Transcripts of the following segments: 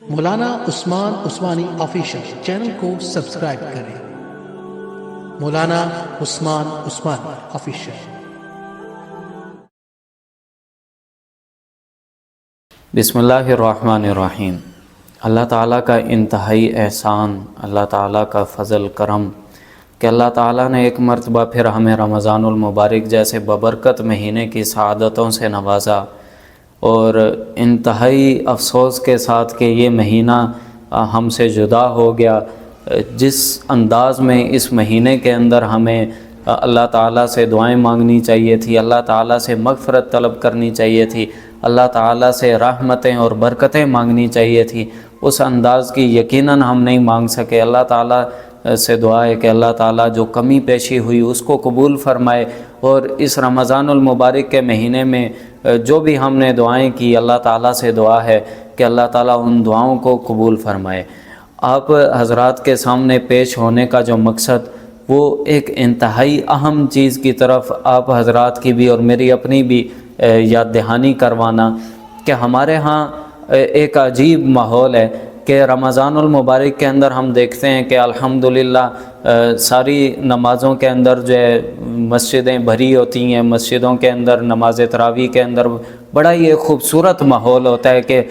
مولانا عثمان Usmani official channel کو subscribe کریں۔ مولانا عثمان Usmani official. بسم اللہ الرحمن الرحیم۔ اللہ تعالیٰ کا انتہائی احسان، اللہ تعالیٰ کا فضل کرم کہ اللہ تعالیٰ نے ایک مرتبہ پھر ہمیں رمضان المبارک جیسے ببرکت مہینے کی سعادتوں سے نوازا، اور انتہائی افسوس کے ساتھ کہ یہ مہینہ ہم سے جدا ہو گیا۔ جس انداز میں اس مہینے کے اندر ہمیں اللہ تعالیٰ سے دعائیں مانگنی چاہیے تھی، اللہ تعالیٰ سے مغفرت طلب کرنی چاہیے تھی، اللہ تعالیٰ سے رحمتیں اور برکتیں مانگنی چاہیے تھی، اس انداز کی یقیناً ہم نہیں مانگ سکے۔ اللہ تعالیٰ سے دعا ہے کہ اللہ تعالیٰ جو کمی پیشی ہوئی اس کو قبول فرمائے، اور اس رمضان المبارک کے مہینے میں جو بھی ہم نے دعائیں کی، اللہ تعالیٰ سے دعا ہے کہ اللہ تعالیٰ ان دعاؤں کو قبول فرمائے۔ آپ حضرات کے سامنے پیش ہونے کا جو مقصد، وہ ایک انتہائی اہم چیز کی طرف آپ حضرات کی بھی اور میری اپنی بھی یاد دہانی کروانا کہ ہمارے ہاں ایک عجیب ماحول ہے کہ رمضان المبارک کے اندر ہم دیکھتے ہیں کہ الحمدللہ ساری نمازوں کے اندر جو ہے مسجدیں بھری ہوتی ہیں، مسجدوں کے اندر نماز تراویح کے اندر بڑا ہی ایک خوبصورت ماحول ہوتا ہے کہ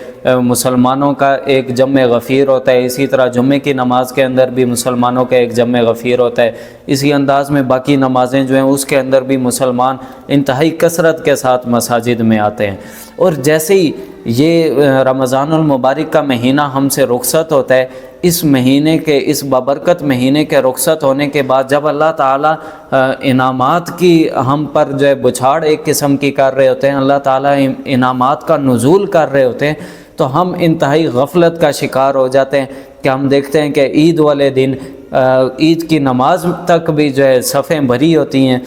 مسلمانوں کا ایک جمع غفیر ہوتا ہے۔ اسی طرح جمعے کی نماز کے اندر بھی مسلمانوں کا ایک جمع غفیر ہوتا ہے، اسی انداز میں باقی نمازیں جو ہیں اس کے اندر بھی مسلمان انتہائی کثرت کے ساتھ مساجد میں آتے ہیں۔ اور جیسے ہی یہ رمضان المبارک کا مہینہ ہم سے رخصت ہوتا ہے، اس مہینے کے، اس بابرکت مہینے کے رخصت ہونے کے بعد جب اللہ تعالیٰ انعامات کی ہم پر جو ہے بچھاڑ ایک قسم کی کر رہے ہوتے ہیں، اللہ تعالیٰ انعامات کا نزول کر رہے ہوتے ہیں، تو ہم انتہائی غفلت کا شکار ہو جاتے ہیں کہ ہم دیکھتے ہیں کہ عید والے دن عید کی نماز تک بھی جو ہے صفیں بھری ہوتی ہیں،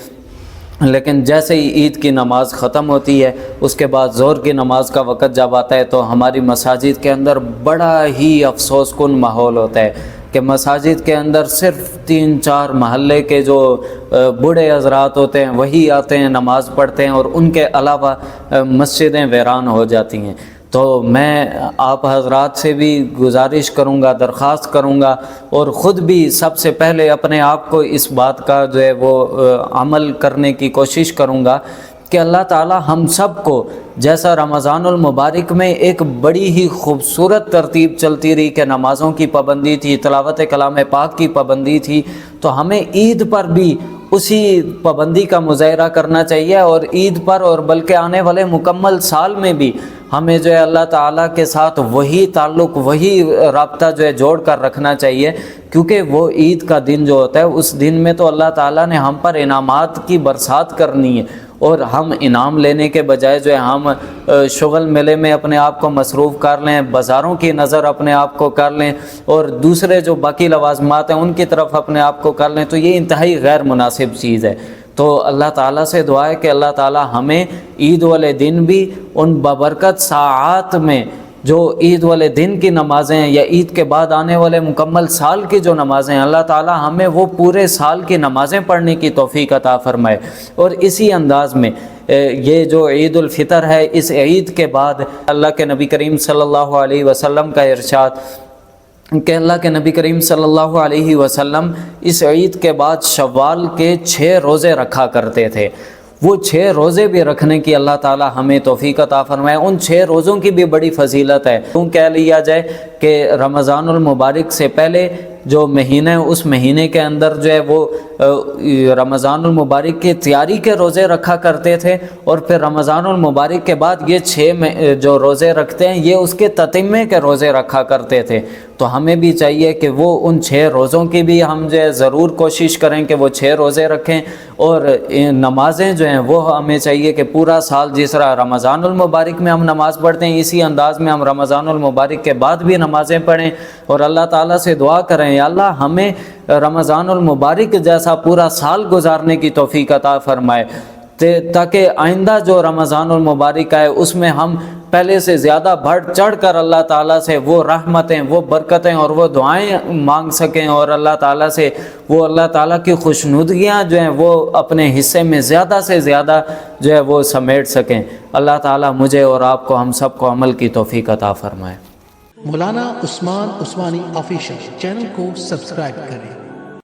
لیکن جیسے ہی عید کی نماز ختم ہوتی ہے اس کے بعد ظہر کی نماز کا وقت جب آتا ہے تو ہماری مساجد کے اندر بڑا ہی افسوس کن ماحول ہوتا ہے کہ مساجد کے اندر صرف 3-4 محلے کے جو بوڑھے حضرات ہوتے ہیں وہی آتے ہیں، نماز پڑھتے ہیں، اور ان کے علاوہ مسجدیں ویران ہو جاتی ہیں۔ تو میں آپ حضرات سے بھی گزارش کروں گا، درخواست کروں گا، اور خود بھی سب سے پہلے اپنے آپ کو اس بات کا جو ہے وہ عمل کرنے کی کوشش کروں گا کہ اللہ تعالیٰ ہم سب کو، جیسا رمضان المبارک میں ایک بڑی ہی خوبصورت ترتیب چلتی رہی کہ نمازوں کی پابندی تھی، تلاوت کلام پاک کی پابندی تھی، تو ہمیں عید پر بھی اسی پابندی کا مظاہرہ کرنا چاہیے، اور عید پر اور بلکہ آنے والے مکمل سال میں بھی ہمیں جو ہے اللہ تعالیٰ کے ساتھ وہی تعلق، وہی رابطہ جو ہے جوڑ کر رکھنا چاہیے، کیونکہ وہ عید کا دن جو ہوتا ہے اس دن میں تو اللہ تعالیٰ نے ہم پر انعامات کی برسات کرنی ہے، اور ہم انعام لینے کے بجائے جو ہے ہم شغل میلے میں اپنے آپ کو مصروف کر لیں، بازاروں کی نظر اپنے آپ کو کر لیں، اور دوسرے جو باقی لوازمات ہیں ان کی طرف اپنے آپ کو کر لیں، تو یہ انتہائی غیر مناسب چیز ہے۔ تو اللہ تعالیٰ سے دعا ہے کہ اللہ تعالیٰ ہمیں عید والے دن بھی ان بابرکت ساعات میں جو عید والے دن کی نمازیں ہیں یا عید کے بعد آنے والے مکمل سال کی جو نمازیں ہیں، اللہ تعالیٰ ہمیں وہ پورے سال کی نمازیں پڑھنے کی توفیق عطا فرمائے۔ اور اسی انداز میں یہ جو عید الفطر ہے، اس عید کے بعد اللہ کے نبی کریم صلی اللہ علیہ وسلم کا ارشاد کہ اللہ کے نبی کریم صلی اللہ علیہ وسلم اس عید کے بعد شوال کے 6 روزے رکھا کرتے تھے۔ وہ 6 روزے بھی رکھنے کی اللہ تعالیٰ ہمیں توفیق عطا فرمائے۔ ان 6 روزوں کی بھی بڑی فضیلت ہے۔ کیوں کہہ لیا جائے کہ رمضان المبارک سے پہلے جو مہینے، اس مہینے کے اندر جو ہے وہ رمضان المبارک کی تیاری کے روزے رکھا کرتے تھے، اور پھر رمضان المبارک کے بعد یہ 6 جو روزے رکھتے ہیں یہ اس کے تتمے کے روزے رکھا کرتے تھے۔ تو ہمیں بھی چاہیے کہ وہ ان 6 روزوں کی بھی ہم جو ہے ضرور کوشش کریں کہ وہ 6 روزے رکھیں، اور نمازیں جو ہیں وہ ہمیں چاہیے کہ پورا سال جس طرح رمضان المبارک میں ہم نماز پڑھتے ہیں اسی انداز میں ہم رمضان المبارک کے بعد بھی نمازیں پڑھیں، اور اللہ تعالیٰ سے دعا کریں یا اللہ ہمیں رمضان المبارک جیسا پورا سال گزارنے کی توفیق عطا فرمائے، تاکہ آئندہ جو رمضان المبارک ہے اس میں ہم پہلے سے زیادہ بڑھ چڑھ کر اللہ تعالیٰ سے وہ رحمتیں، وہ برکتیں اور وہ دعائیں مانگ سکیں، اور اللہ تعالیٰ سے وہ اللہ تعالیٰ کی خوشنودگیاں جو ہیں وہ اپنے حصے میں زیادہ سے زیادہ جو ہے وہ سمیٹ سکیں۔ اللہ تعالیٰ مجھے اور آپ کو، ہم سب کو عمل کی توفیق عطا فرمائے۔ مولانا عثمان عثمانی آفیشیل چینل کو سبسکرائب کریں۔